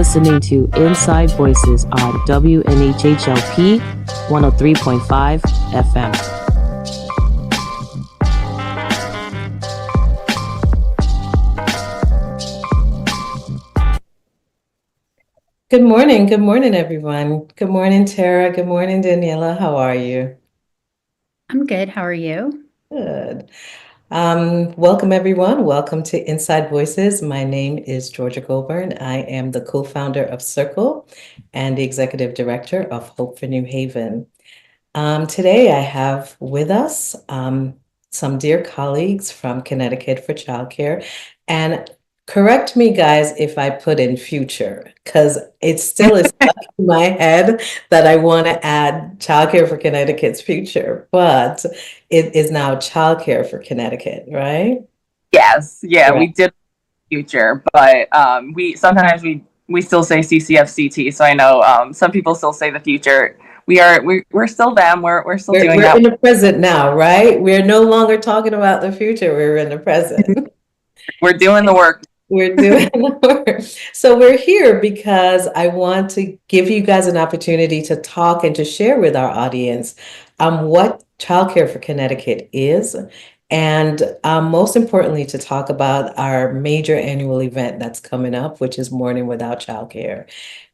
listening to Inside Voices on WNHHLP 103.5 FM. Good morning, everyone. Good morning, Tara. Good morning, Daniela. How are you? I'm good. How are you? Good. Welcome, everyone. Welcome to Inside Voices. My name is Georgia Goldburn. I am the co-founder of Circle and the executive director of Hope for New Haven. Today, I have with us some dear colleagues from Connecticut for Childcare. And correct me, guys, if I put in future, because it still is stuck in my head that I want to add Childcare for Connecticut's future, but it is now Childcare for Connecticut, right? Yes, yeah, Right. we did future, but we sometimes we still say CCFCT. So I know some people still say the future. We're still them. We're still doing We're that. in the present now, right? We're no longer talking about the future. We're in the present. We're doing the work. We're doing the work. So we're here because I want to give you guys an opportunity to talk and to share with our audience what Childcare for Connecticut is, and most importantly, to talk about our major annual event that's coming up, which is Morning Without Childcare.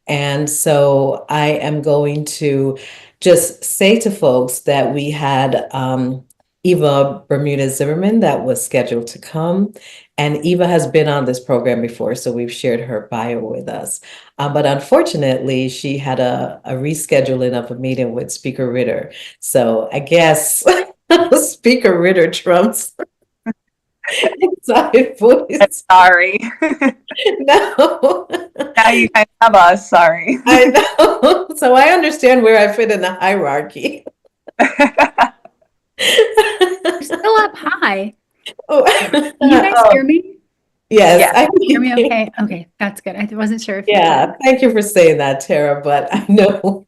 And so I am going to just say to folks that we had Eva Bermudez Zimmerman that was scheduled to come. And Eva has been on this program before, so we've shared her bio with us. But unfortunately, she had a rescheduling of a meeting with Speaker Ritter. So I guess Speaker Ritter trumps Inside Voice. Sorry. No. Now you guys have us. Sorry. I know. So I understand where I fit in the hierarchy. You're still up high. Oh. Can you guys hear me? Yes, Yeah. I Can you hear me okay? Okay, that's good. I wasn't sure if you Yeah, thank you for saying that, Tara, but I know.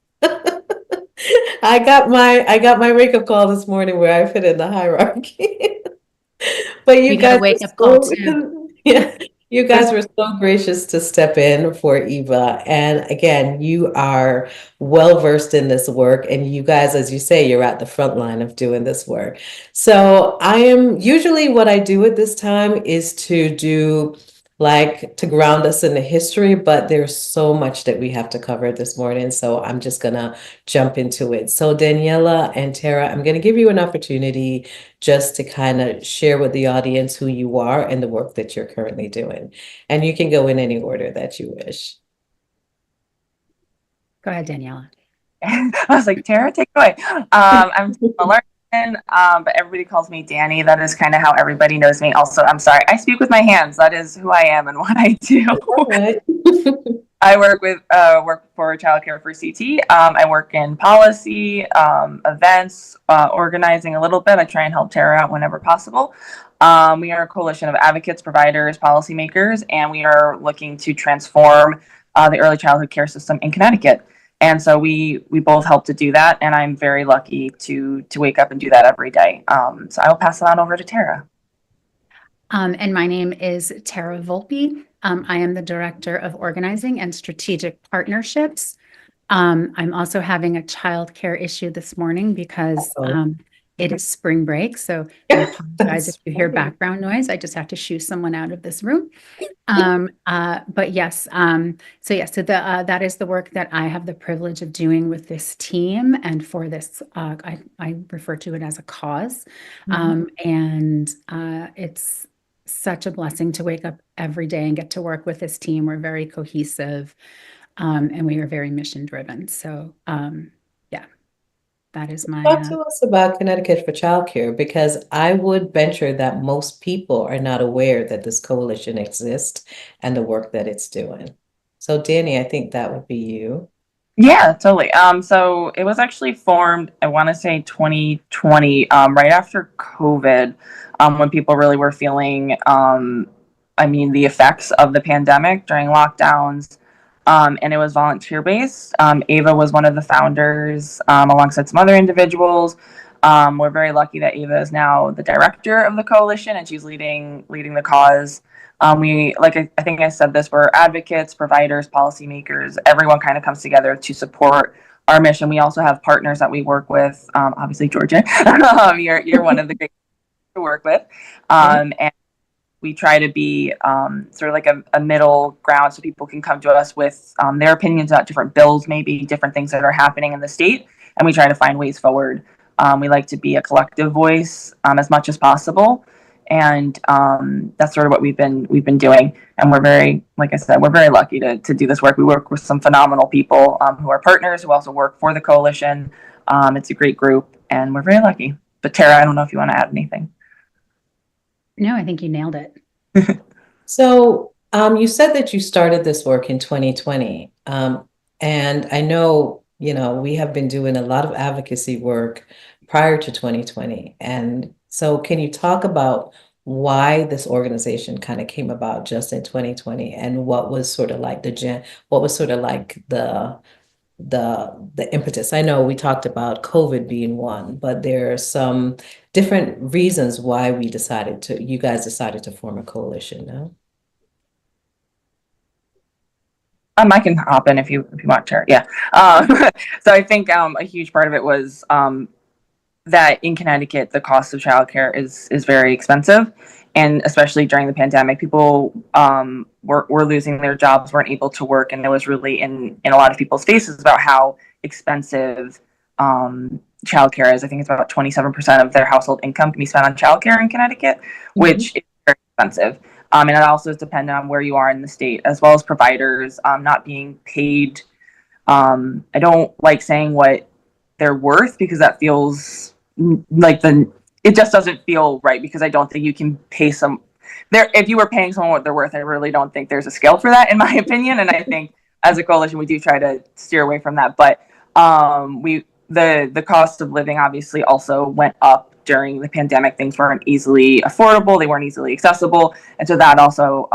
I got my wake-up call this morning where I fit in the hierarchy. But you We got a guys wake-up were call so, too. yeah, you guys were so gracious to step in for Eva. And again, you are well versed in this work. And you guys, as you say, you're at the front line of doing this work. So I am usually what I do at this time is to do to ground us in the history, but there's so much that we have to cover this morning. So I'm just gonna jump into it. So Daniela and Tara, I'm gonna give you an opportunity just to kind of share with the audience who you are and the work that you're currently doing. And you can go in any order that you wish. Go ahead, Daniela. I was like, Tara, take it away. I'm Larson, but everybody calls me Danny. That is kind of how everybody knows me. Also, I'm sorry, I speak with my hands. That is who I am and what I do. Right. I work for Childcare for CT. I work in policy, events, organizing a little bit. I try and help Tara out whenever possible. We are a coalition of advocates, providers, policymakers, and we are looking to transform the early childhood care system in Connecticut. And so we both help to do that, and I'm very lucky to wake up and do that every day. So I will pass it on over to Tara. And my name is Tara Volpe. I am the Director of Organizing and Strategic Partnerships. I'm also having a childcare issue this morning because it is spring break. So I apologize if you hear background noise. I just have to shoo someone out of this room. But yes, so that is the work that I have the privilege of doing with this team, and for this, I refer to it as a cause. And it's such a blessing to wake up every day and get to work with this team. We're very cohesive, and we are very mission driven. So yeah, that is my Talk to us about Connecticut for Childcare, because I would venture that most people are not aware that this coalition exists and the work that it's doing. So Danny, I think that would be you. Yeah, totally. So it was actually formed, I want to say 2020, right after COVID, when people really were feeling, the effects of the pandemic during lockdowns. And it was volunteer based. Ava was one of the founders, alongside some other individuals. We're very lucky that Ava is now the director of the coalition, and she's leading the cause. We, like, I think I said this, we're advocates, providers, policymakers. Everyone kind of comes together to support our mission. We also have partners that we work with. Obviously, Georgia, you're one of the great to work with, and we try to be sort of like a middle ground so people can come to us with their opinions about different bills, maybe different things that are happening in the state, and we try to find ways forward. We like to be a collective voice as much as possible, and that's sort of what we've been doing. And we're very, like I said, we're very lucky to do this work. We work with some phenomenal people who are partners who also work for the coalition. It's a great group, and we're very lucky. But Tara, I don't know if you want to add anything. No, I think you nailed it. So you said that you started this work in 2020. And I know, we have been doing a lot of advocacy work prior to 2020. And so can you talk about why this organization kind of came about just in 2020 and what was sort of like the impetus? I know we talked about COVID being one, but there are some different reasons why you guys decided to form a coalition, no? I can hop in if you want, Tara. Yeah. So I think a huge part of it was that in Connecticut, the cost of childcare is very expensive. And especially during the pandemic, people were losing their jobs, weren't able to work. And it was really in a lot of people's faces about how expensive childcare is. I think it's about 27% of their household income can be spent on childcare in Connecticut, which is very expensive. And it also is dependent on where you are in the state, as well as providers not being paid. I don't like saying what they're worth because that feels like it just doesn't feel right, because I don't think you can pay if you were paying someone what they're worth, I really don't think there's a scale for that, in my opinion. And I think as a coalition, we do try to steer away from that. But the cost of living obviously also went up during the pandemic. Things weren't easily affordable, they weren't easily accessible. And so that also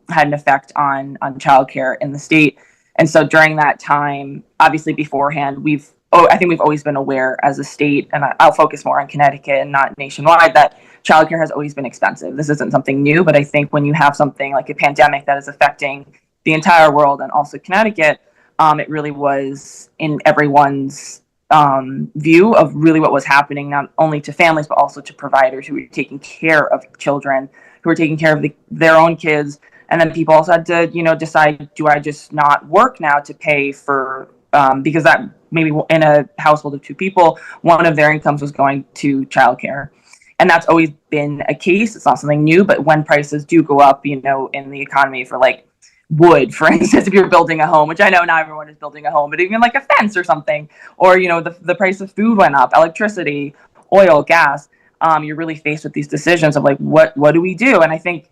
had an effect on childcare in the state. And so during that time, obviously beforehand, I think we've always been aware as a state, and I'll focus more on Connecticut and not nationwide, that childcare has always been expensive. This isn't something new, but I think when you have something like a pandemic that is affecting the entire world and also Connecticut, it really was in everyone's view of really what was happening, not only to families, but also to providers who were taking care of children, who were taking care of their own kids. And then people also had to, decide, do I just not work now to pay for, because that maybe in a household of two people, one of their incomes was going to childcare. And that's always been a case. It's not something new, but when prices do go up, in the economy for like wood, for instance, if you're building a home, which I know not everyone is building a home, but even like a fence or something, or, the price of food went up, electricity, oil, gas, you're really faced with these decisions of like, what do we do? And I think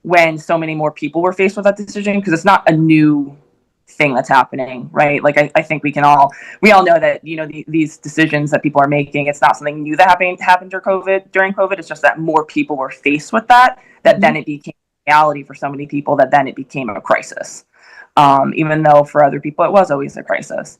when so many more people were faced with that decision, because it's not a new thing that's happening, right? Like I think we all know that these decisions that people are making, it's not something new that happened during COVID. It's just that more people were faced with that then it became a reality for so many people, that then it became a crisis, even though for other people it was always a crisis.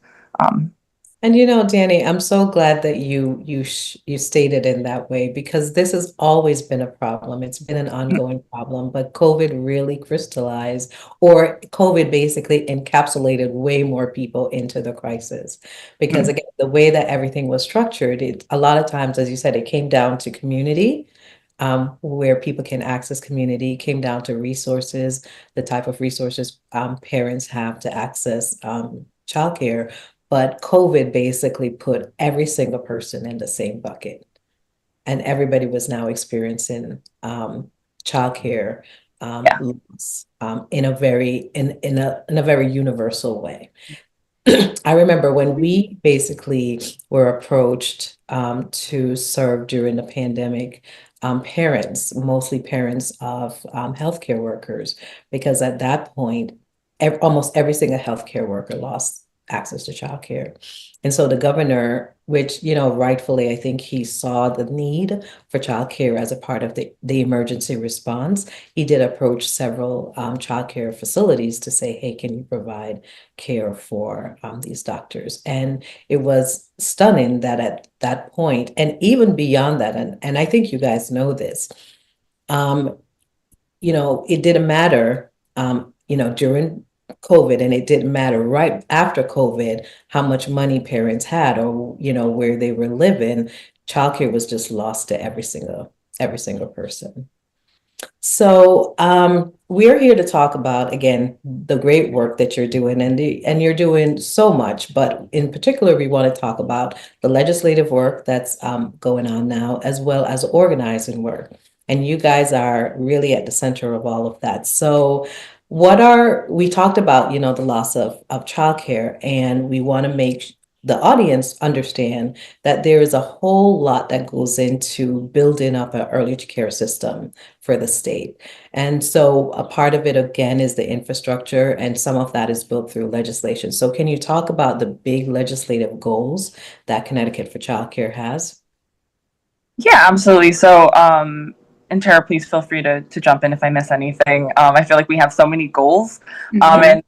And Danny, I'm so glad that you stated in that way, because this has always been a problem. It's been an ongoing problem, but COVID really crystallized, or COVID basically encapsulated way more people into the crisis. Because again, the way that everything was structured, a lot of times, as you said, it came down to community, where people can access community, came down to resources, the type of resources parents have to access childcare. But COVID basically put every single person in the same bucket, and everybody was now experiencing childcare loss in a very universal way. I remember when we basically were approached to serve during the pandemic, mostly parents of healthcare workers, because at that point, almost every single healthcare worker lost access to childcare. And so the governor, which, you know, rightfully, I think he saw the need for childcare as a part of the emergency response. He did approach several childcare facilities to say, hey, can you provide care for these doctors? And it was stunning that at that point, and even beyond that, and I think you guys know this, you know, it didn't matter, you know, during COVID, and it didn't matter right after COVID how much money parents had or, you know, where they were living. Childcare was just lost to every single person. So we're here to talk about, again, the great work that you're doing, and you're doing so much, but in particular, we want to talk about the legislative work that's going on now, as well as organizing work. And you guys are really at the center of all of that. So we talked about, you know, the loss of childcare, and we want to make the audience understand that there is a whole lot that goes into building up an early care system for the state. And so a part of it, again, is the infrastructure, and some of that is built through legislation. So can you talk about the big legislative goals that Connecticut for Childcare has? Yeah, absolutely. So, and Tara, please feel free to jump in if I miss anything. I feel like we have so many goals. And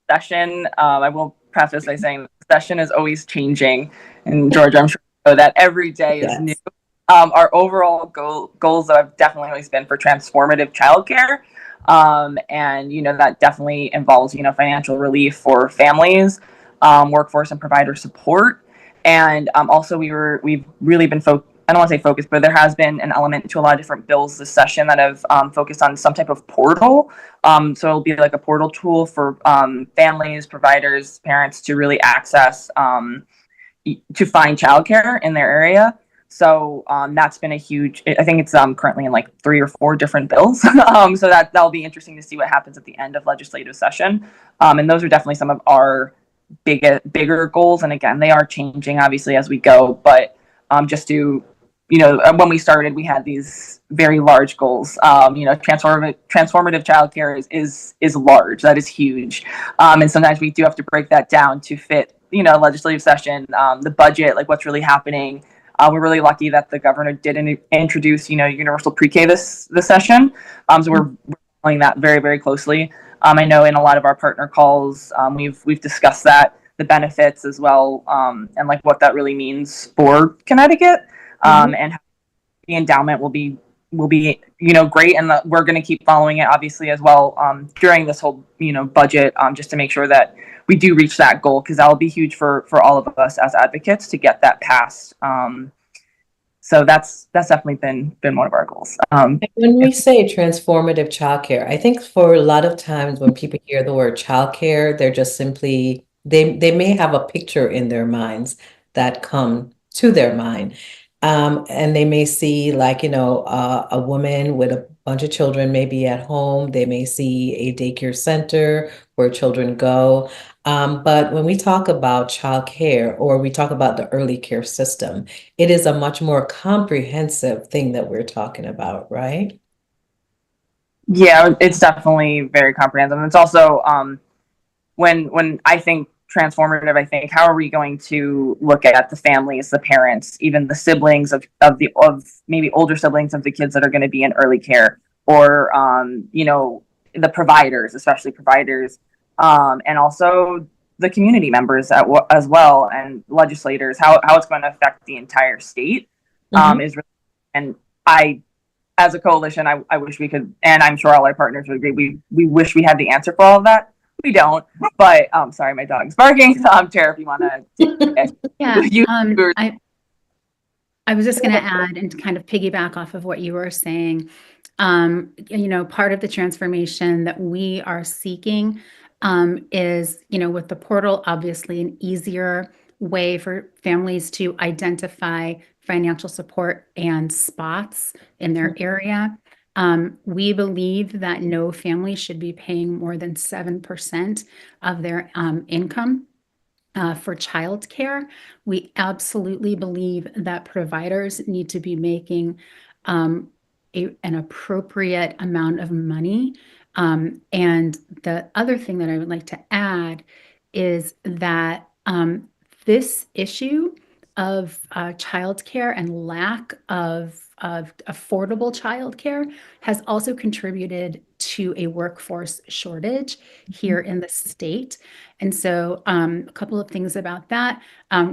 session, I will preface by saying the session is always changing. And Georgia, I'm sure you know that every day is new. Our overall goals have definitely always been for transformative childcare. And, you know, that definitely involves, you know, financial relief for families, workforce and provider support. And also we've really been I don't want to say focused, but there has been an element to a lot of different bills this session that have focused on some type of portal. So it'll be like a portal tool for families, providers, parents to really access to find childcare in their area. So that's been a huge, I think it's currently in like 3 or 4 different bills. So that'll be interesting to see what happens at the end of legislative session. And those are definitely some of our bigger goals. And again, they are changing obviously as we go, but just to, you know, when we started, we had these very large goals. You know, transformative childcare is large. That is huge. And sometimes we do have to break that down to fit, you know, legislative session, the budget, like what's really happening. We're really lucky that the governor did introduce, you know, universal pre-K this session. So we're following that very, very closely. I know in a lot of our partner calls, we've discussed that, the benefits as well, and like what that really means for Connecticut. And how the endowment will be, you know, great. And we're going to keep following it obviously as well, during this whole, you know, budget, just to make sure that we do reach that goal, because that'll be huge for all of us as advocates to get that passed. So that's definitely been one of our goals. When we say transformative childcare, I think for a lot of times when people hear the word childcare, they're just simply, they may have a picture in their minds that come to their mind. And they may see, like, you know, a woman with a bunch of children maybe at home. They may see a daycare center where children go. But when we talk about childcare, or we talk about the early care system, it is a much more comprehensive thing that we're talking about, right? Yeah, it's definitely very comprehensive. And it's also when I think transformative, I think, how are we going to look at the families, the parents, even the siblings of maybe older siblings of the kids that are going to be in early care, or you know, the providers, especially providers, and also the community members as well, and legislators, how it's going to affect the entire state, is really, and as a coalition, I wish we could, and I'm sure all our partners would agree, we wish we had the answer for all of that. We don't, but sorry, my dog's barking. Tara, if you want to. Yeah, I was just going to add and kind of piggyback off of what you were saying. You know, part of the transformation that we are seeking is, you know, with the portal, obviously an easier way for families to identify financial support and spots in their area. We believe that no family should be paying more than 7% of their income for childcare. We absolutely believe that providers need to be making an appropriate amount of money. And the other thing that I would like to add is that this issue of childcare and lack of affordable childcare has also contributed to a workforce shortage here in the state. And so a couple of things about that.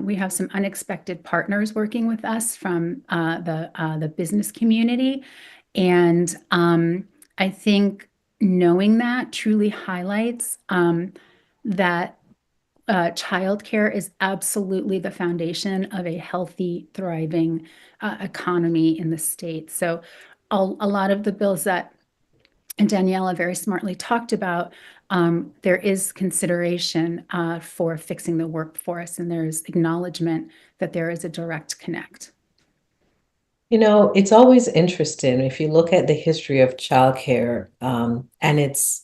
We have some unexpected partners working with us from the business community. And I think knowing that truly highlights that childcare is absolutely the foundation of a healthy, thriving economy in the state. So a lot of the bills that Daniela very smartly talked about, there is consideration for fixing the workforce, and there's acknowledgement that there is a direct connect. You know, it's always interesting if you look at the history of childcare, and it's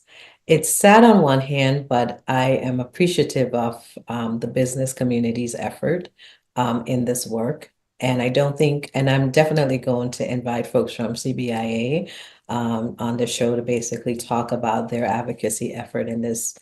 sad on one hand, but I am appreciative of the business community's effort in this work. And I don't think, and I'm definitely going to invite folks from CBIA on the show to basically talk about their advocacy effort in this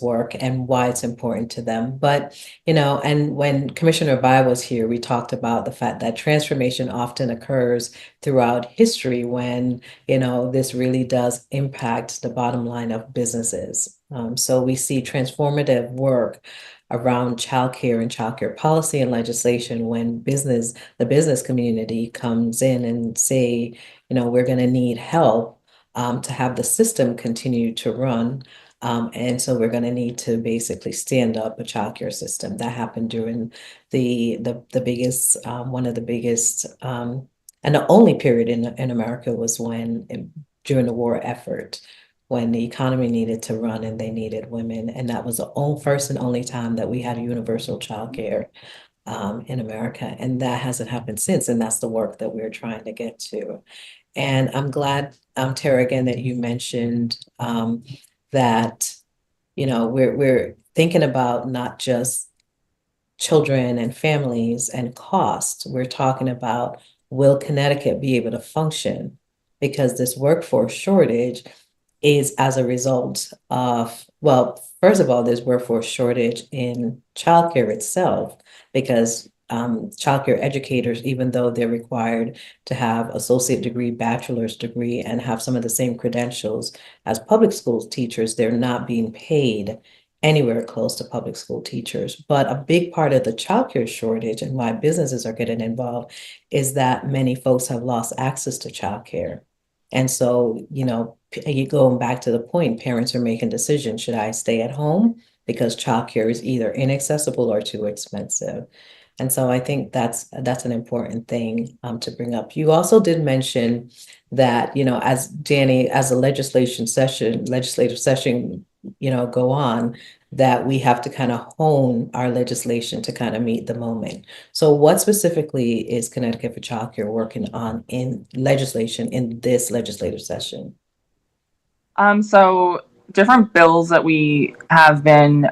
work and why it's important to them. But, you know, and when Commissioner Bai was here, we talked about the fact that transformation often occurs throughout history when, you know, this really does impact the bottom line of businesses. So we see transformative work around childcare and childcare policy and legislation when the business community comes in and say, you know, we're going to need help to have the system continue to run. And so we're going to need to basically stand up a childcare system. That happened during the biggest, one of the biggest, and the only period in America was during the war effort, when the economy needed to run and they needed women. And that was the first and only time that we had universal childcare in America. And that hasn't happened since. And that's the work that we're trying to get to. And I'm glad, Tara, again, that you mentioned that, you know, we're thinking about not just children and families and cost. We're talking about, will Connecticut be able to function? Because this workforce shortage is as a result of, well, first of all, there's workforce shortage in childcare itself, because childcare educators, even though they're required to have associate degree, bachelor's degree, and have some of the same credentials as public school teachers, they're not being paid anywhere close to public school teachers. But a big part of the childcare shortage and why businesses are getting involved is that many folks have lost access to childcare. And so, you know, going back to the point, parents are making decisions. Should I stay at home because childcare is either inaccessible or too expensive? And so I think that's an important thing to bring up. You also did mention that, you know, as the legislative session, you know, go on, that we have to kind of hone our legislation to kind of meet the moment. So what specifically is Connecticut for Childcare working on in legislation in this legislative session? So different bills that we have been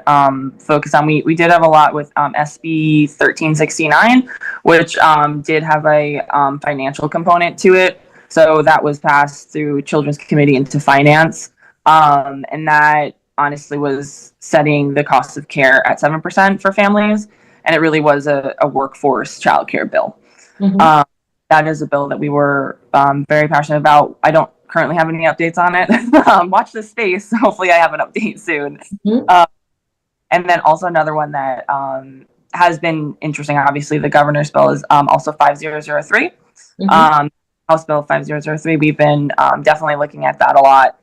focused on. We did have a lot with SB 1369, which did have a financial component to it. So that was passed through Children's Committee into Finance. And that honestly was setting the cost of care at 7% for families. And it really was a workforce childcare bill. Mm-hmm. That is a bill that we were very passionate about. I don't currently have any updates on it. Watch this space. Hopefully I have an update soon. Mm-hmm. And then also another one that has been interesting, obviously, the governor's bill is also 5003. Mm-hmm. House Bill 5003. We've been definitely looking at that a lot.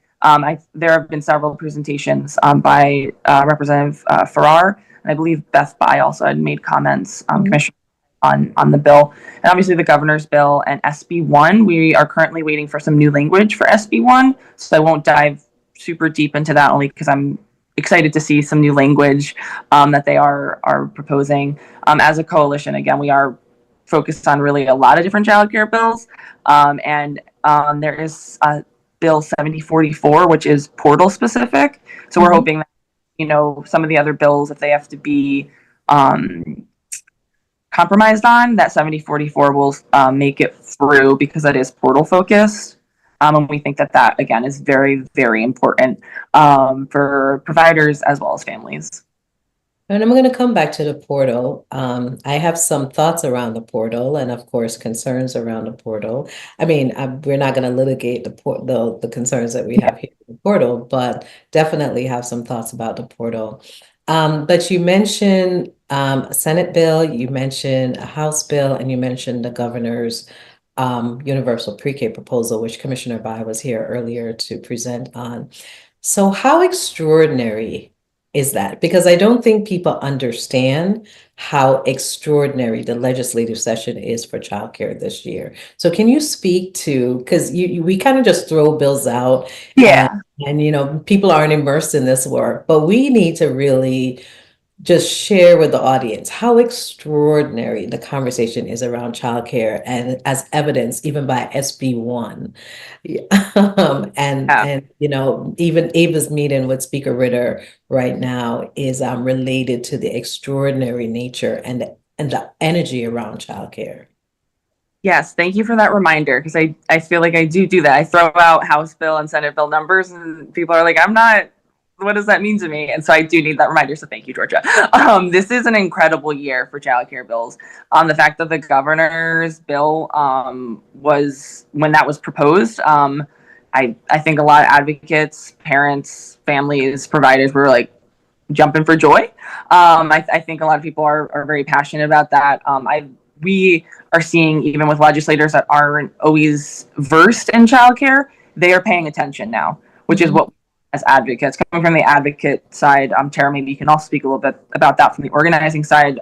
There have been several presentations by Representative Farrar, and I believe Beth Bai also had made comments, mm-hmm. Commissioner, on the bill. And obviously the governor's bill and SB1, we are currently waiting for some new language for SB1, so I won't dive super deep into that, only because I'm excited to see some new language that they are proposing. As a coalition, again, we are focused on really a lot of different childcare bills, and there is Bill 7044, which is portal specific. So mm-hmm. we're hoping that, you know, some of the other bills, if they have to be compromised on, that 7044 will make it through, because that is portal focused. And we think that that, again, is very, very important for providers as well as families. And I'm going to come back to the portal. I have some thoughts around the portal, and of course, concerns around the portal. I mean, we're not going to litigate the concerns that we have here in the portal, but definitely have some thoughts about the portal. But you mentioned a Senate bill, you mentioned a House bill, and you mentioned the governor's universal pre-K proposal, which Commissioner Bai was here earlier to present on. So how extraordinary is that? Because I don't think people understand how extraordinary the legislative session is for childcare this year. So can you speak to, because we kind of just throw bills out and you know, people aren't immersed in this work, but we need to really just share with the audience how extraordinary the conversation is around childcare, and as evidenced even by SB 1. And you know, even Ava's meeting with Speaker Ritter right now is related to the extraordinary nature and the energy around childcare. Yes, thank you for that reminder, because I feel like I do that. I throw out House bill and Senate bill numbers, and people are like, I'm not, what does that mean to me? And so I do need that reminder. So thank you, Georgia. This is an incredible year for childcare bills. The fact that the governor's bill was, when that was proposed, I think a lot of advocates, parents, families, providers were like jumping for joy. I think a lot of people are very passionate about that. We are seeing, even with legislators that aren't always versed in childcare, they are paying attention now, which is what, as advocates, coming from the advocate side, Tara, maybe you can also speak a little bit about that from the organizing side,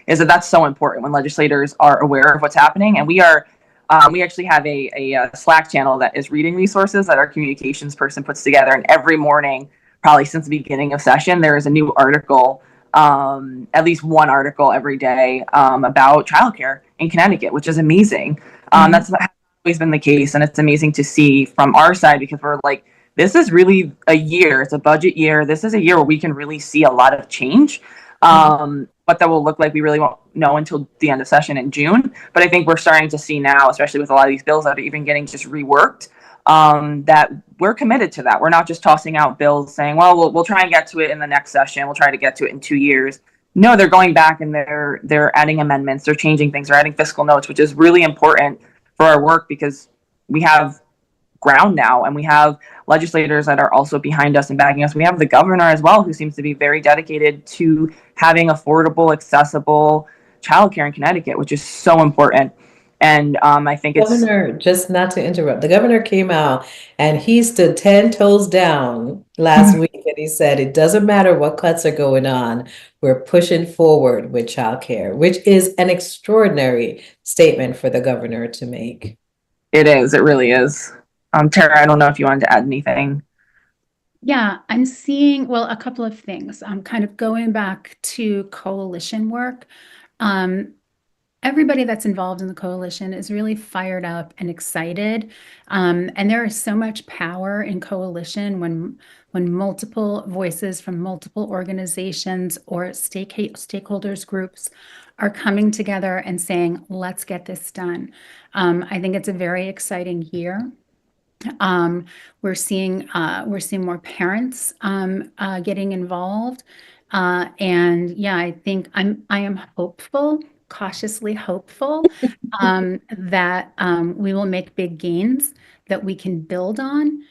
is that's so important when legislators are aware of what's happening. And we actually have a Slack channel that is reading resources that our communications person puts together. And every morning, probably since the beginning of session, there is a new article, at least one article every day about childcare in Connecticut, which is amazing. That's always been the case. And it's amazing to see from our side, because we're like, this is really a year. It's a budget year. This is a year where we can really see a lot of change. What that will look like, we really won't know until the end of session in June. But I think we're starting to see now, especially with a lot of these bills that are even getting just reworked, that we're committed to that. We're not just tossing out bills saying, well, we'll try and get to it in the next session. We'll try to get to it in 2 years. No, they're going back and they're adding amendments. They're changing things. They're adding fiscal notes, which is really important for our work, because we have ground now, and we have legislators that are also behind us and backing us. We have the governor as well, who seems to be very dedicated to having affordable, accessible childcare in Connecticut, which is so important. And I think it's Governor, just not to interrupt, the governor came out and he stood 10 toes down last week, and he said, it doesn't matter what cuts are going on, we're pushing forward with childcare, which is an extraordinary statement for the governor to make. It is. It really is. Tara, I don't know if you wanted to add anything. Yeah, I'm seeing, well, a couple of things. I'm kind of going back to coalition work. Everybody that's involved in the coalition is really fired up and excited. And there is so much power in coalition when multiple voices from multiple organizations or stakeholders groups are coming together and saying, let's get this done. I think it's a very exciting year. We're seeing more parents getting involved, and yeah, I think I am hopeful, cautiously hopeful, that we will make big gains that we can build on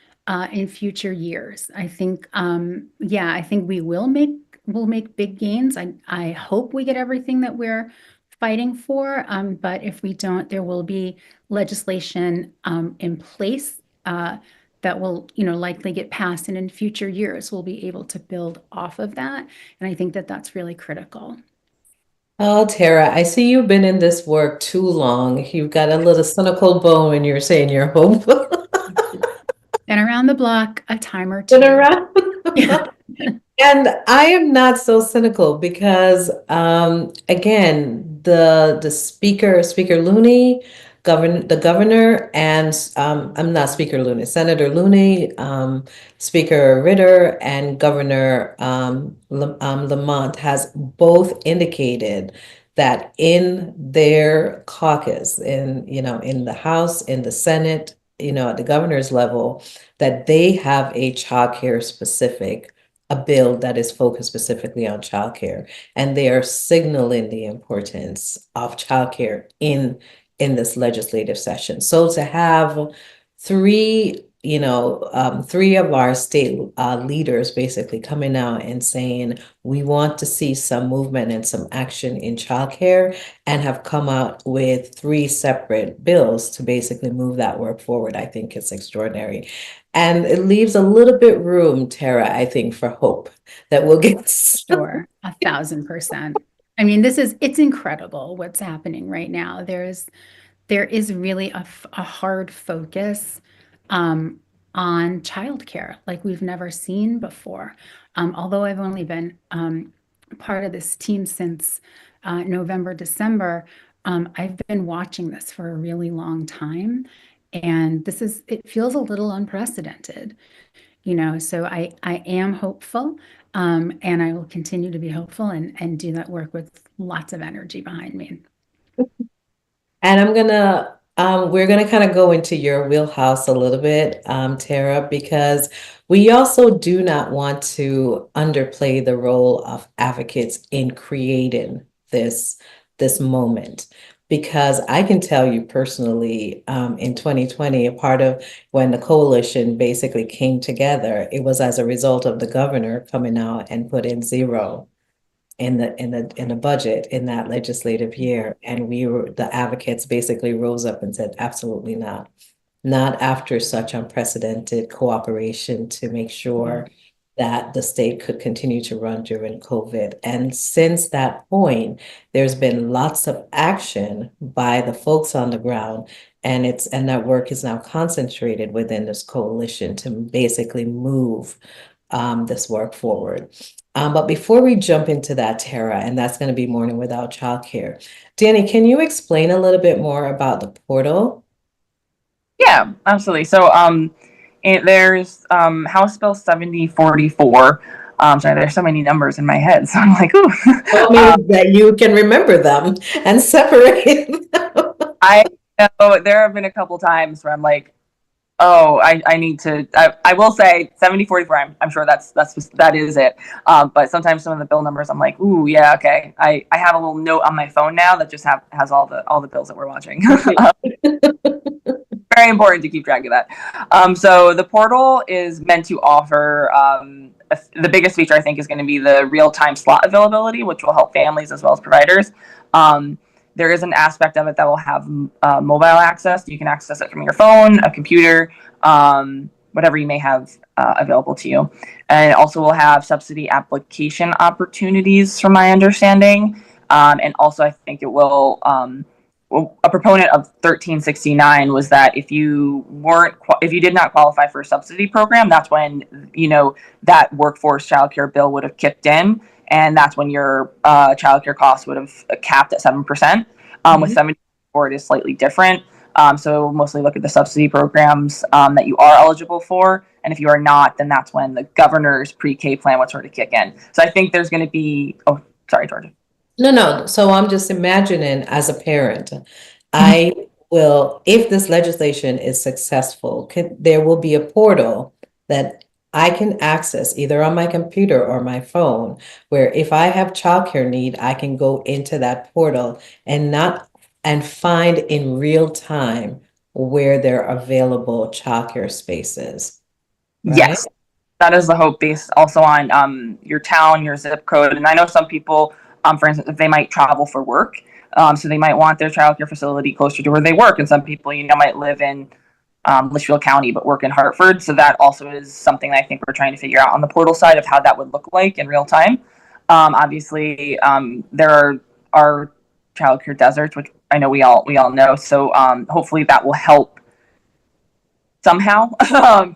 in future years. I think I think we'll make big gains. I hope we get everything that we're fighting for, but if we don't, there will be legislation in place that will, likely get passed, and in future years we'll be able to build off of that. And I think that that's really critical. Oh, Tara, I see you've been in this work too long. You've got a little cynical bone when you're saying you're hopeful. Been around the block a time or two. Been around. And I am not so cynical, because again, the Speaker Looney, the governor, and I'm not Speaker Looney, Senator Looney, Speaker Ritter, and Governor Lamont has both indicated that in their caucus, in the House, in the Senate, at the governor's level, that they have a childcare specific, a bill that is focused specifically on childcare, and they are signaling the importance of childcare in this legislative session. So to have three, three of our state leaders basically coming out and saying, we want to see some movement and some action in childcare, and have come out with three separate bills to basically move that work forward, I think it's extraordinary. And it leaves a little bit room, Tara, I think, for hope that we'll get. Sure, 1,000%. I mean, it's incredible what's happening right now. There is really a hard focus on childcare like we've never seen before. Although I've only been part of this team since November, December, I've been watching this for a really long time. And it feels a little unprecedented, so I am hopeful, and I will continue to be hopeful and do that work with lots of energy behind me. And we're gonna kind of go into your wheelhouse a little bit, Tara, because we also do not want to underplay the role of advocates in creating this moment. Because I can tell you personally, in 2020, a part of when the coalition basically came together, it was as a result of the governor coming out and put in zero in the budget in that legislative year. And the advocates basically rose up and said, absolutely not. Not after such unprecedented cooperation to make sure that the state could continue to run during COVID. And since that point, there's been lots of action by the folks on the ground, and that work is now concentrated within this coalition to basically move this work forward. But before we jump into that, Tara, and that's going to be Morning Without Childcare, Danny, can you explain a little bit more about the portal? Yeah, absolutely. So there's House Bill 7044. Sorry, there's so many numbers in my head, so I'm like, ooh. Tell me that you can remember them and separate them. I know there have been a couple times where I'm like, oh, I need to. I will say 7044. I'm sure that is it. But sometimes some of the bill numbers, I'm like, ooh, yeah, okay. I have a little note on my phone now that just has all the bills that we're watching. Very important to keep track of that. So the portal is meant to offer the biggest feature, I think, is going to be the real-time slot availability, which will help families as well as providers. There is an aspect of it that will have mobile access. You can access it from your phone, a computer, whatever you may have available to you. And it also will have subsidy application opportunities, from my understanding. And also, I think it will. A proponent of 1369 was that if you did not qualify for a subsidy program, that's when that workforce childcare bill would have kicked in, and that's when your childcare costs would have capped at 7%. With 74, it is slightly different. So we'll mostly look at the subsidy programs that you are eligible for, and if you are not, then that's when the governor's pre-K plan would sort of kick in. So I think there's going to be. Oh, sorry, Georgia. No. So I'm just imagining, as a parent, I will, if this legislation is successful, there will be a portal that I can access either on my computer or my phone, where if I have childcare need, I can go into that portal and find in real time where there are available childcare spaces. Right? Yes, that is the hope, based also on your town, your zip code. And I know some people, for instance, if they might travel for work, so they might want their childcare facility closer to where they work. And some people, might live in Litchfield County but work in Hartford. So that also is something I think we're trying to figure out on the portal side of how that would look like in real time. Obviously, there are childcare deserts, which I know we all know. So hopefully that will help somehow I'm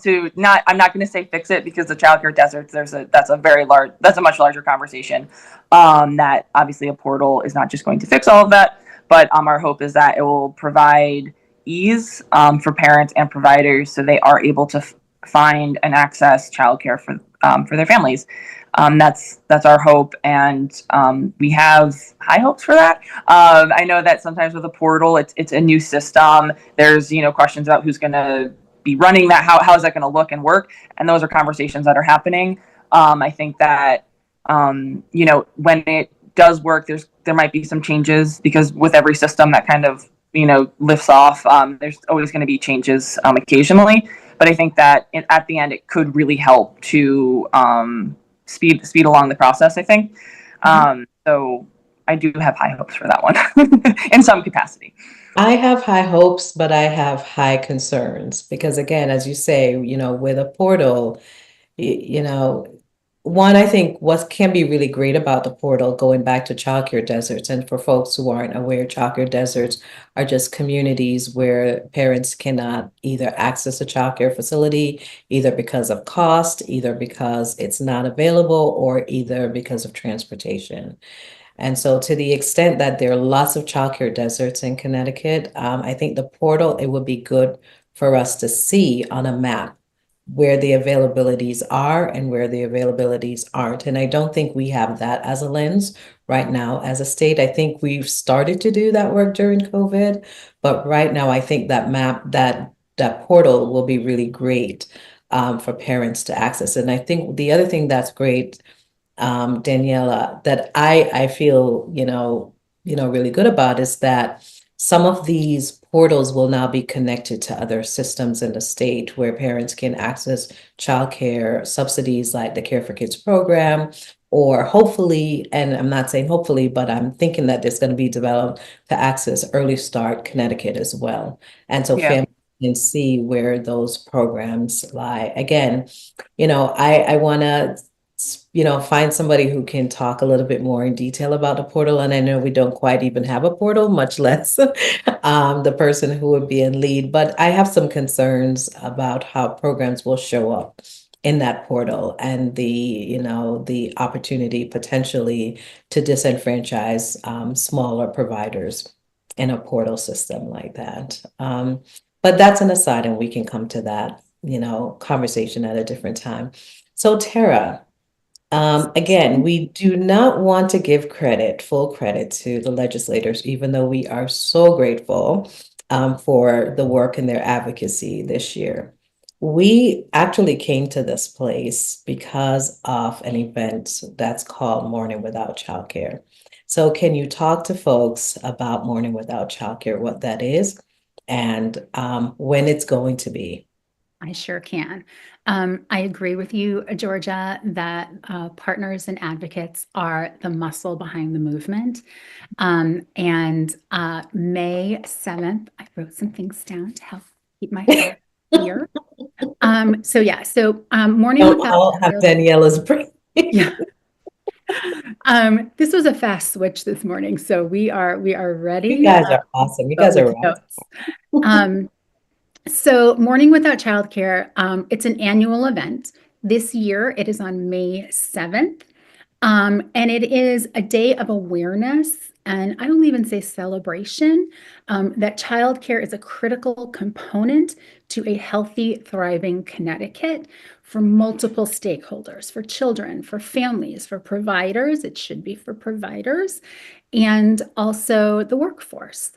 not going to say fix it, because the childcare deserts, that's a much larger conversation. That obviously a portal is not just going to fix all of that, but our hope is that it will provide ease for parents and providers, so they are able to find and access childcare for their families. That's our hope, and we have high hopes for that. I know that sometimes with a portal, it's a new system. There's questions about who's going to be running that. How is that going to look and work? And those are conversations that are happening. I think that when it does work, there might be some changes, because with every system that kind of lifts off, there's always going to be changes occasionally. But I think that at the end, it could really help to speed along the process, I think. So I do have high hopes for that one in some capacity. I have high hopes, but I have high concerns because, again, as you say, with a portal, one, I think what can be really great about the portal, going back to childcare deserts, and for folks who aren't aware, childcare deserts are just communities where parents cannot either access a childcare facility, either because of cost, either because it's not available, or either because of transportation. And so to the extent that there are lots of childcare deserts in Connecticut, I think the portal, it would be good for us to see on a map where the availabilities are and where the availabilities aren't. And I don't think we have that as a lens right now as a state. I think we've started to do that work during COVID, but right now I think that map, that portal will be really great for parents to access. And I think the other thing that's great, Daniela, that I feel, really good about is that some of these portals will now be connected to other systems in the state where parents can access childcare subsidies like the Care for Kids program, or hopefully, and I'm not saying hopefully, but I'm thinking that there's going to be developed to access Early Start Connecticut as well. And so families can see where those programs lie. Again, I want to find somebody who can talk a little bit more in detail about the portal. And I know we don't quite even have a portal, much less the person who would be in lead. But I have some concerns about how programs will show up in that portal, and the opportunity potentially to disenfranchise smaller providers in a portal system like that. But that's an aside, and we can come to that, conversation at a different time. So Tara, again, we do not want to give full credit to the legislators, even though we are so grateful for the work and their advocacy this year. We actually came to this place because of an event that's called Morning Without Childcare. So can you talk to folks about Morning Without Childcare, what that is, and when it's going to be? I sure can. I agree with you, Georgia, that partners and advocates are the muscle behind the movement. And May 7th, I wrote some things down to help keep my head here. Morning Without I'll have Daniela's brain. Yeah. This was a fast switch this morning, so we are ready. You guys are awesome. You guys are awesome. So Morning Without Childcare, it's an annual event. This year, it is on May 7th, and it is a day of awareness, and I don't even say celebration, that childcare is a critical component to a healthy, thriving Connecticut for multiple stakeholders, for children, for families, for providers. It should be for providers, and also the workforce.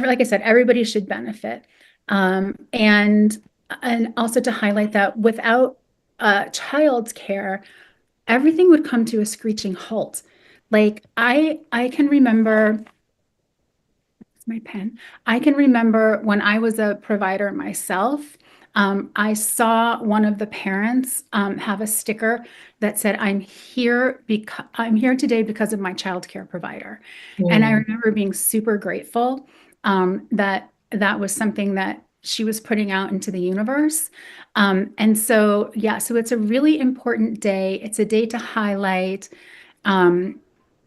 Like I said, everybody should benefit. And also to highlight that without childcare, everything would come to a screeching halt. Like I can remember, that's my pen. I can remember when I was a provider myself, I saw one of the parents have a sticker that said, I'm here today because of my childcare provider. And I remember being super grateful that was something that she was putting out into the universe. So it's a really important day. It's a day to highlight, some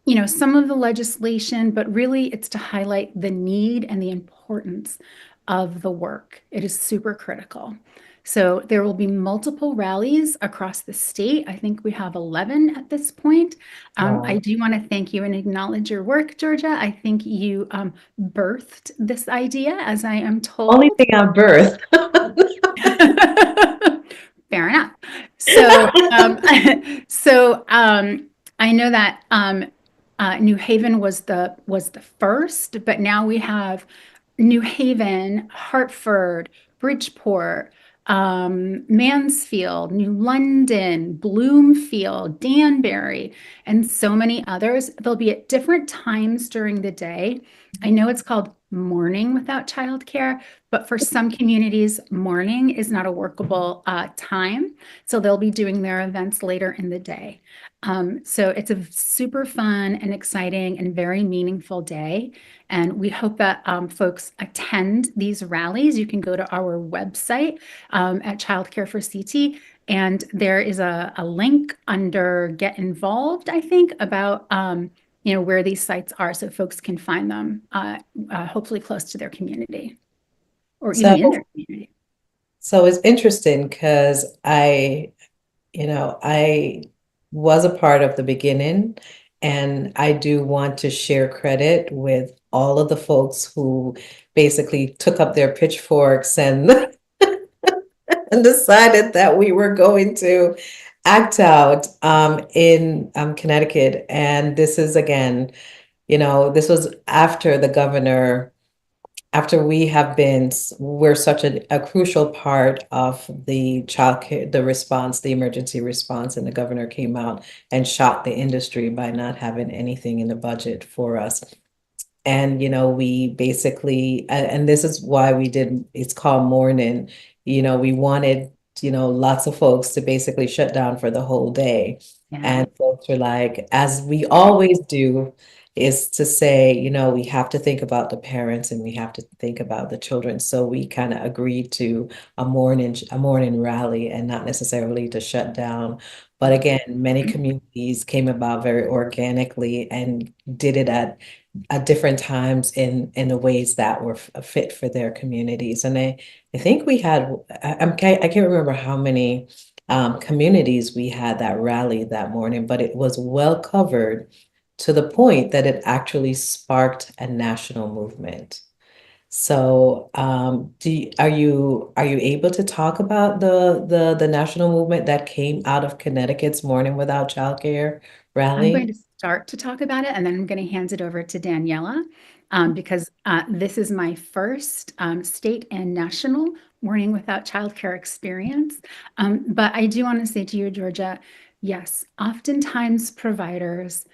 of the legislation, but really it's to highlight the need and the importance of the work. It is super critical. So there will be multiple rallies across the state. I think we have 11 at this point. I Wow. do want to thank you and acknowledge your work, Georgia. I think you birthed this idea, as I am Only told. thing on birth. Fair enough. So, I know that New Haven was the first, but now we have New Haven, Hartford, Bridgeport, Mansfield, New London, Bloomfield, Danbury, and so many others. They'll be at different times during the day. I know it's called Morning Without Childcare, but for some communities, morning is not a workable time. So they'll be doing their events later in the day. So it's a super fun and exciting and very meaningful day. And we hope that folks attend these rallies. You can go to our website at Childcare for CT, and there is a link under Get Involved, I think, about where these sites are, so folks can find them hopefully close to their community or even in So, their community. so it's interesting because I was a part of the beginning, and I do want to share credit with all of the folks who basically took up their pitchforks and and decided that we were going to act out in Connecticut. And this is again, this was after the governor, after we're such a crucial part of the childcare, the response, the emergency response, and the governor came out and shot the industry by not having anything in the budget for us. And, we basically, and this is why it's called Morning. We wanted, lots of folks to basically shut down for the whole day. Yeah. And folks were like, as we always do, is to say, we have to think about the parents and we have to think about the children. So we kind of agreed to a morning rally and not necessarily to shut down. But again, many communities came about very organically and did it at different times in the ways that were fit for their communities. And I think we had, I can't remember how many communities we had that rally that morning, but it was well covered to the point that it actually sparked a national movement. So, are you able to talk about the national movement that came out of Connecticut's Morning Without Childcare I'm going rally? to start to talk about it, and then I'm going to hand it over to Daniela because this is my first state and national Morning Without Childcare experience. But I do want to say to you, Georgia, yes, oftentimes providers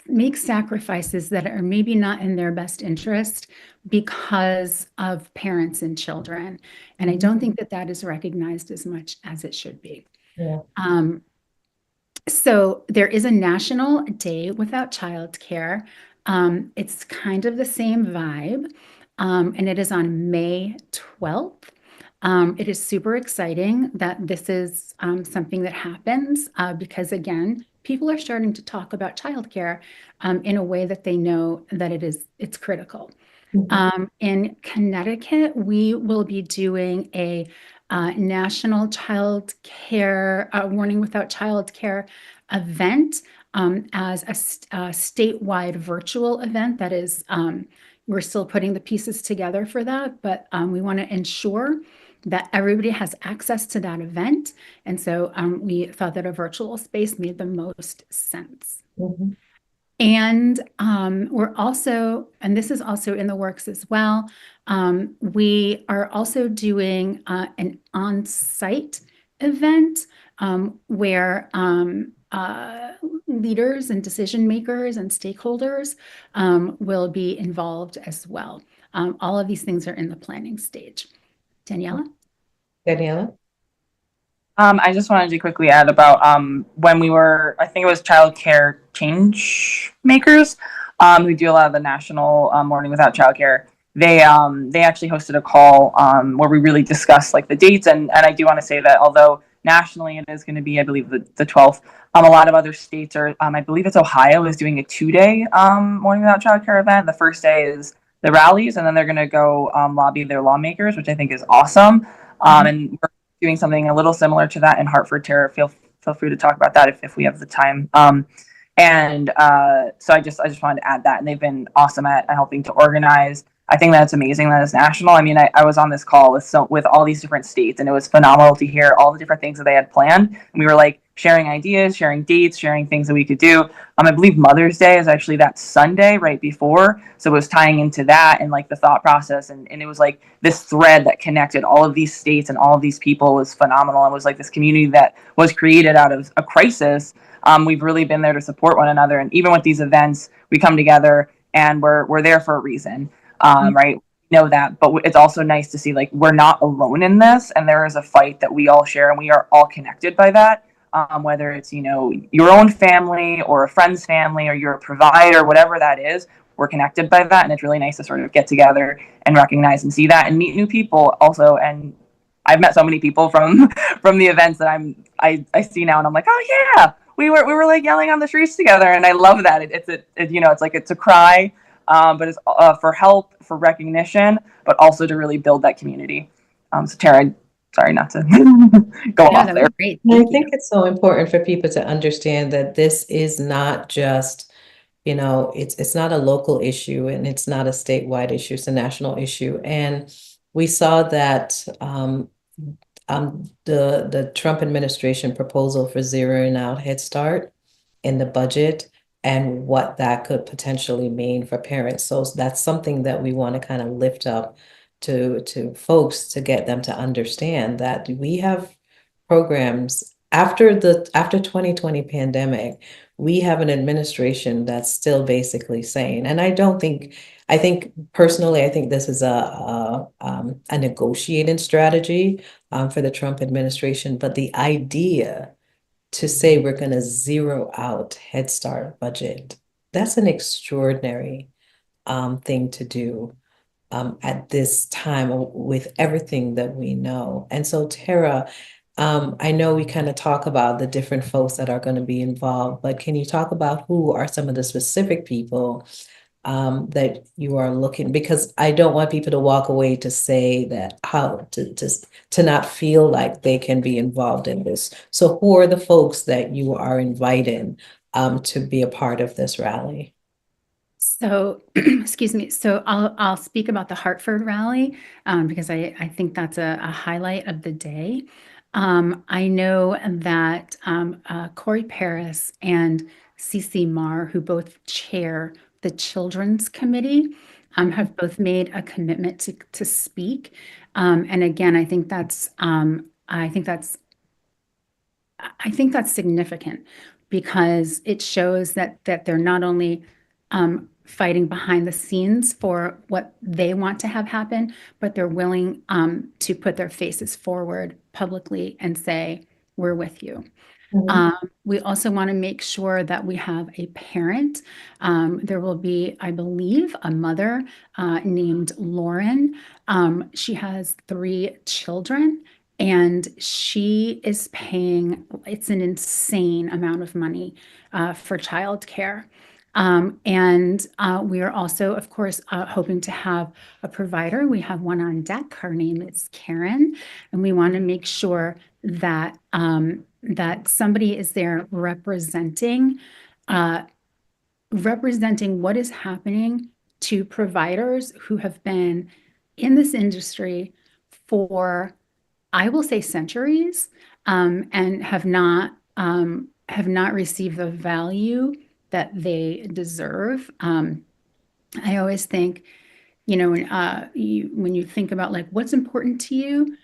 make sacrifices that are maybe not in their best interest because of parents and children. And I don't think that that is recognized as much as it should be. Yeah. So there is a National Day Without Childcare. It's kind of the same vibe, and it is on May 12th. It is super exciting that this is something that happens because, again, people are starting to talk about childcare in a way that they know that it's critical. In Connecticut, we will be doing a National Child Care Morning Without Childcare event as a statewide virtual event. That is, we're still putting the pieces together for that, but we want to ensure that everybody has access to that event. And so we thought that a virtual space made the most sense. Mhm. And we're also, and this is also in the works as well, we are also doing an on-site event where leaders and decision makers and stakeholders will be involved as well. All of these things are in the planning stage. Daniela? Daniela? I just wanted to quickly add about when we were, I think it was Child Care Change Makers, who do a lot of the national Morning Without Childcare. They actually hosted a call where we really discussed like the dates, and I do want to say that although nationally it is going to be, I believe, the 12th, a lot of other states are, I believe it's Ohio is doing a 2-day Morning Without Childcare event. The first day is the rallies, and then they're going to go lobby their lawmakers, which I think is awesome. And we're doing something a little similar to that in Hartford. Tara, feel free to talk about that if we have the time. So I just wanted to add that, and they've been awesome at helping to organize. I think that's amazing that it's national. I mean, I was on this call with all these different states, and it was phenomenal to hear all the different things that they had planned. And we were like sharing ideas, sharing dates, sharing things that we could do. I believe Mother's Day is actually that Sunday right before, so it was tying into that and like the thought process, and it was like this thread that connected all of these states and all of these people was phenomenal. It was like this community that was created out of a crisis. We've really been there to support one another, and even with these events, we come together and we're there for a reason, right? We know that, but it's also nice to see like we're not alone in this, and there is a fight that we all share, and we are all connected by that. Whether it's your own family or a friend's family or you're a provider, whatever that is, we're connected by that, and it's really nice to sort of get together and recognize and see that and meet new people also. And I've met so many people from the events that I see now, and I'm like, oh yeah, we were like yelling on the streets together, and I love that. It's a cry, but it's for help, for recognition, but also to really build that community. So Tara, sorry not to go No, off that there. was great. I Thank think you. it's so important for people to understand that this is not just, it's not a local issue and it's not a statewide issue, it's a national issue. And we saw that the Trump administration proposal for zeroing out Head Start in the budget and what that could potentially mean for parents. So that's something that we want to kind of lift up to folks to get them to understand that we have programs after 2020 pandemic. We have an administration that's still basically saying, and I think personally, I think this is a negotiating strategy for the Trump administration, but the idea to say we're going to zero out Head Start budget, that's an extraordinary thing to do at this time with everything that we know. And so, Tara, I know we kind of talk about the different folks that are going to be involved, but can you talk about who are some of the specific people that you are looking, because I don't want people to walk away to say that how to not feel like they can be involved in this. So who are the folks that you are inviting to be a part of this rally? So, excuse me. So I'll speak about the Hartford rally because I think that's a highlight of the day. I know that Corey Paris and Cece Marr, who both chair the Children's Committee, have both made a commitment to speak. And again, I think that's significant because it shows that they're not only fighting behind the scenes for what they want to have happen, but they're willing to put their faces forward publicly and say, we're with you. We also want to make sure that we have a parent. There will be, I believe, a mother named Lauren. She has 3 children. And she is paying, it's an insane amount of money for childcare. And we are also, of course, hoping to have a provider. We have one on deck. Her name is Karen, and we want to make sure that that somebody is there representing what is happening to providers who have been in this industry for, I will say, centuries, and have not received the value that they deserve. I always think, when you think about like what's important to you,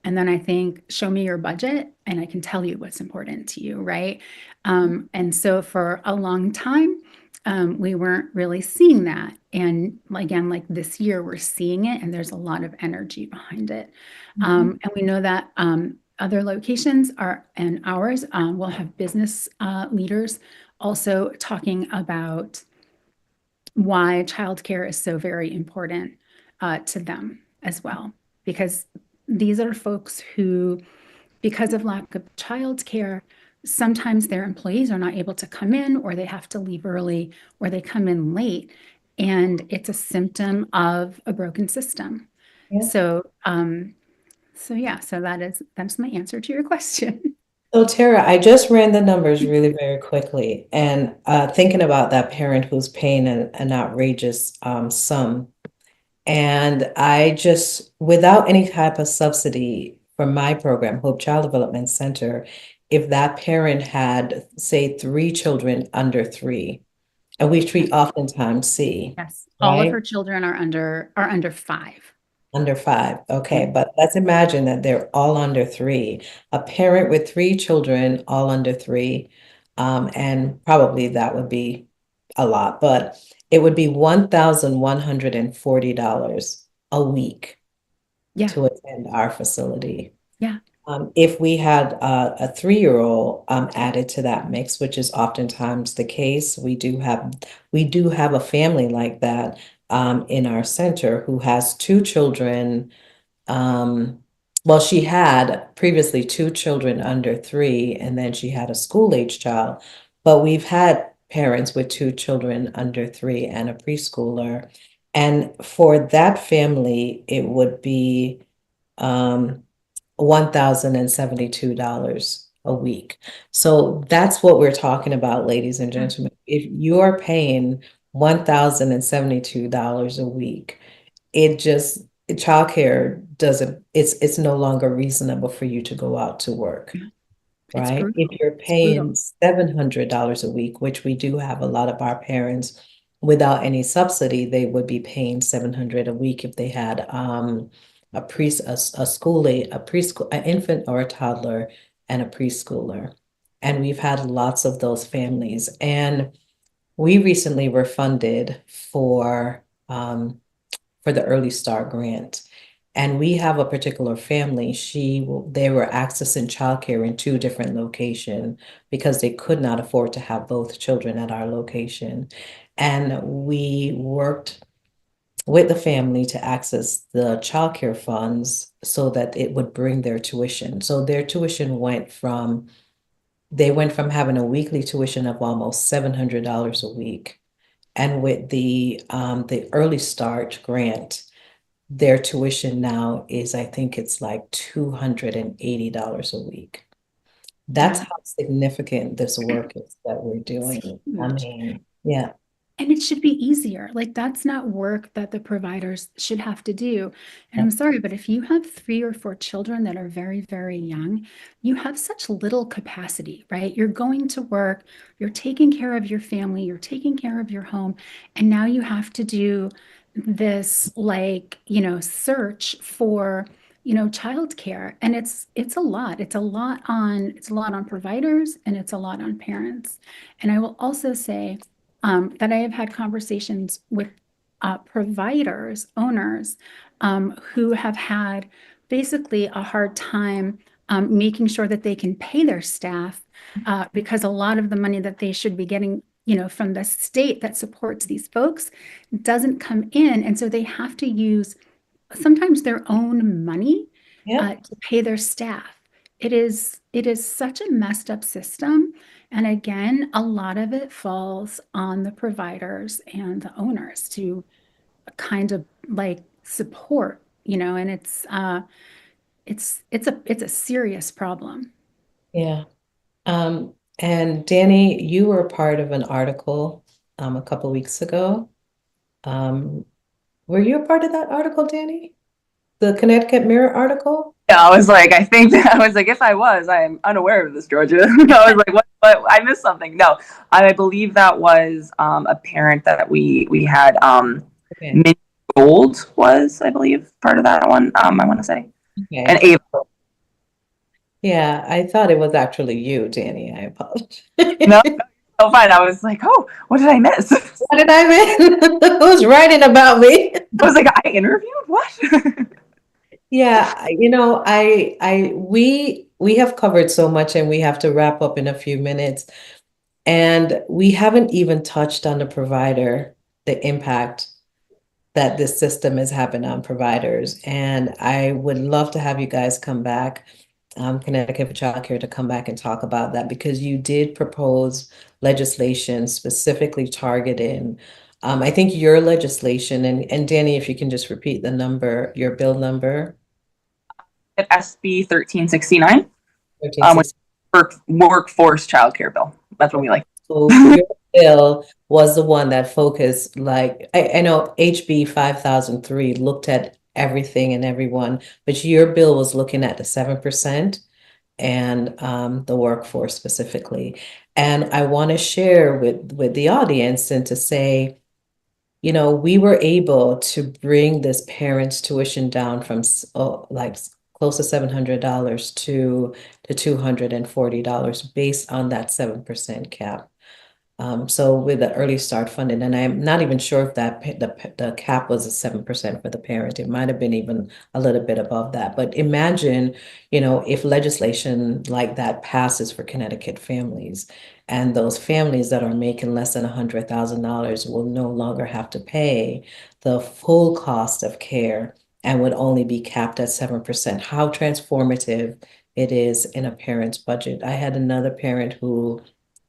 and then I think, show me your budget, and I can tell you what's important to you, right? And so for a long time, we weren't really seeing that. And again, like this year, we're seeing it, and there's a lot of energy behind it. And we know that other locations and ours will have business leaders also talking about why childcare is so very important to them as well. Because these are folks who, because of lack of childcare, sometimes their employees are not able to come in, or they have to leave early, or they come in late. And it's a symptom of a broken system. Yeah. So So yeah, so that's my answer to your question. So Tara, I just ran the numbers really very quickly, and thinking about that parent who's paying an outrageous sum, and I just, without any type of subsidy from my program, Hope Child Development Center, if that parent had, say, 3 children under 3, and which we oftentimes see, Yes, all of right? her children are under 5. Under 5. Yeah. Okay, but let's imagine that they're all under 3. A parent with 3 children, all under 3, and probably that would be a lot, but it would be $1,140 a week Yeah, to attend our facility. yeah, If we had a 3-year-old added to that mix, which is oftentimes the case, we do have a family like that in our center who has 2 children. Well, she had previously 2 children under 3, and then she had a school-age child. But we've had parents with 2 children under 3 and a preschooler. And for that family, it would be $1,072 a week. So that's what we're talking about, ladies and gentlemen. If you are paying $1,072 a week, it just childcare doesn't, it's no longer reasonable for you to go out to work, it's right? brutal. If you're It's brutal. paying $700 a week, which we do have a lot of our parents without any subsidy, they would be paying $700 a week if they had a preschool, an infant or a toddler and a preschooler. And we've had lots of those families. And we recently were funded for the Early Start grant. And we have a particular family. They were accessing childcare in 2 different locations because they could not afford to have both children at our location. And we worked with the family to access the childcare funds so that it would bring their tuition. So their tuition they went from having a weekly tuition of almost $700 a week. And with the Early Start grant, their tuition now is, I think it's like $280 a week. That's Yeah. how significant this work is that we're It's doing. I huge. mean, yeah, And it should be easier. Like that's not work that the providers should have to do. And I'm sorry, but if you have 3 or 4 children that are very, very young, you have such little capacity, right? You're going to work, you're taking care of your family, you're taking care of your home, and now you have to do this like, search for, childcare. And it's a lot. It's a lot on providers and it's a lot on parents. And I will also say that I have had conversations with providers, owners, who have had basically a hard time making sure that they can pay their staff because a lot of the money that they should be getting, from the state that supports these folks doesn't come in. And so they have to use sometimes their own money yeah, to pay their staff. It is such a messed up system. And again, a lot of it falls on the providers and the owners to kind of like support, and it's a serious problem. yeah. And Danny, you were part of an article a couple weeks ago. Were you a part of that article, Danny? The Connecticut Mirror article? Yeah, I was like, I think that I was like, if I was, I am unaware of this, Georgia. I was like, what? I missed something. No, I believe that was a parent that we had. Okay. Minnie Gold was, I believe, part of that one. I want to say, Okay. and Ava. Yeah, I thought it was actually you, Danny. I apologize. No, oh, fine. I was like, oh, what did I miss? What did I miss? Who's writing about me? I was like, I interviewed what? Yeah, we have covered so much and we have to wrap up in a few minutes. And we haven't even touched on the provider, the impact that this system is having on providers. And I would love to have you guys come back, Connecticut for Childcare, to come back and talk about that because you did propose legislation specifically targeting, I think your legislation, and Danny, if you can just repeat the number, your bill number. SB 1369, 1360. which workforce childcare bill. That's what we like. So your bill was the one that focused, like, I know HB 5003 looked at everything and everyone, but your bill was looking at the 7% and the workforce specifically. And I want to share with the audience and to say, you know, we were able to bring this parent's tuition down from like close to $700 to $240 based on that 7% cap. So with the early start funding, and I'm not even sure if that the cap was a 7% for the parent. It might have been even a little bit above that. But imagine, you know, if legislation like that passes for Connecticut families, and those families that are making less than $100,000 will no longer have to pay the full cost of care and would only be capped at 7%. How transformative it is in a parent's budget. I had another parent who,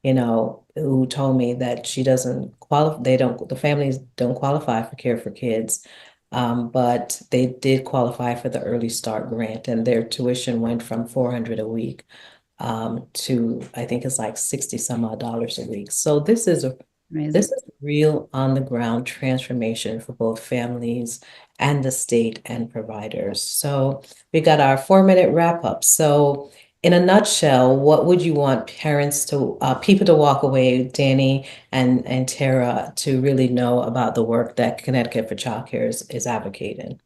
you know, who told me that she doesn't qualify, the families don't qualify for Care for Kids, but they did qualify for the Early Start grant, and their tuition went from $400 a week to, I think it's like 60 some odd dollars a week. So this is Amazing. real on the ground transformation for both families and the state and providers. So we got our 4-minute wrap up. So in a nutshell, what would you want parents to, people to walk away, Danny and Tara, to really know about the work that Connecticut for Child Care is advocating?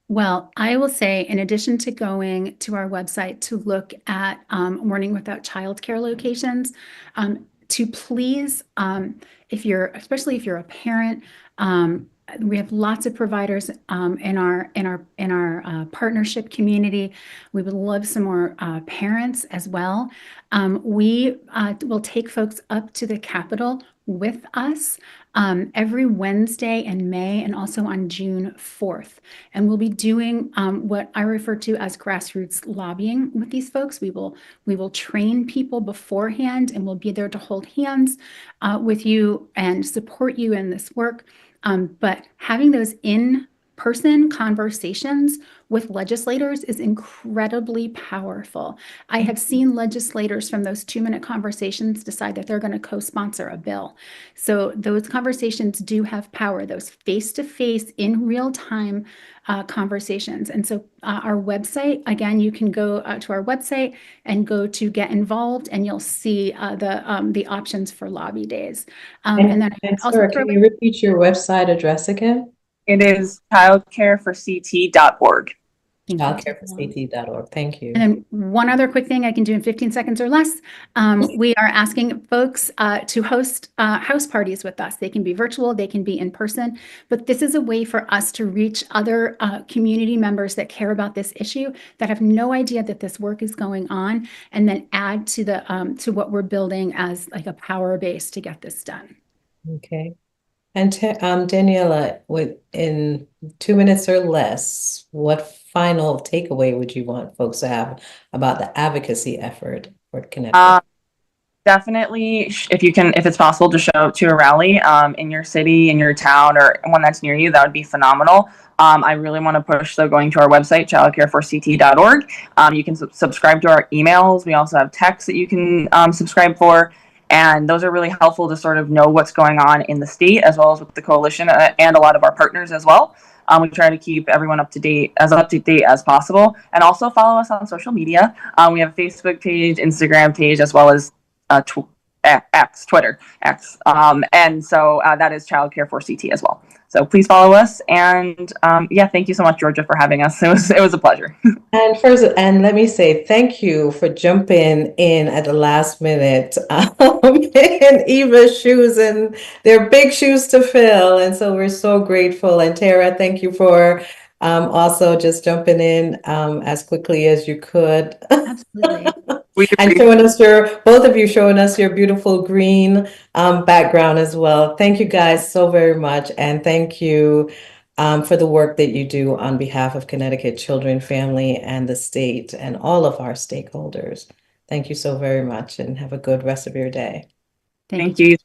Well, I will say, in addition to going to our website to look at Morning Without Childcare locations, to please, especially if you're a parent, we have lots of providers in our partnership community. We would love some more parents as well. We will take folks up to the Capitol with us every Wednesday in May and also on June 4th. And we'll be doing what I refer to as grassroots lobbying with these folks. We will train people beforehand, and we'll be there to hold hands with you and support you in this work. But having those in-person conversations with legislators is incredibly powerful. I have seen legislators from those 2-minute conversations decide that they're going to co-sponsor a bill. So those conversations do have power, those face-to-face, in real time conversations. And so our website, again, you can go to our website and go to get involved, and you'll see the options for lobby days. And then also, Sarah, can you repeat your website address again? It is childcareforct.org. Childcareforct.org. Thank you. And then one other quick thing I can do in 15 seconds or less. We are asking folks to host house parties with us. They can be virtual, they can be in person, but this is a way for us to reach other community members that care about this issue, that have no idea that this work is going on, and then add to the to what we're building as like a power base to get this done. Okay. And Daniela, in 2 minutes or less, what final takeaway would you want folks to have about the advocacy effort for Connecticut? Definitely, if it's possible, to show up to a rally in your city, in your town, or one that's near you, that would be phenomenal. I really want to push, so going to our website, childcareforct.org. You can subscribe to our emails. We also have texts that you can subscribe for. And those are really helpful to sort of know what's going on in the state, as well as with the coalition and a lot of our partners as well. We try to keep everyone up to date as possible. And also follow us on social media. We have a Facebook page, Instagram page, as well as Twitter. And so that is Childcare for CT as well. So please follow us. And yeah, thank you so much, Georgia, for having us. It was a pleasure. And let me say thank you for jumping in at the last minute in Eva's shoes, and they're big shoes to fill. And so we're so grateful. And Tara, thank you for also just jumping in as quickly as you could. Absolutely. And both of you showing us your beautiful green background as well. Thank you guys so very much. And thank you for the work that you do on behalf of Connecticut Children, Family, and the state, and all of our stakeholders. Thank you so very much, and have a good rest of your day. Thank you.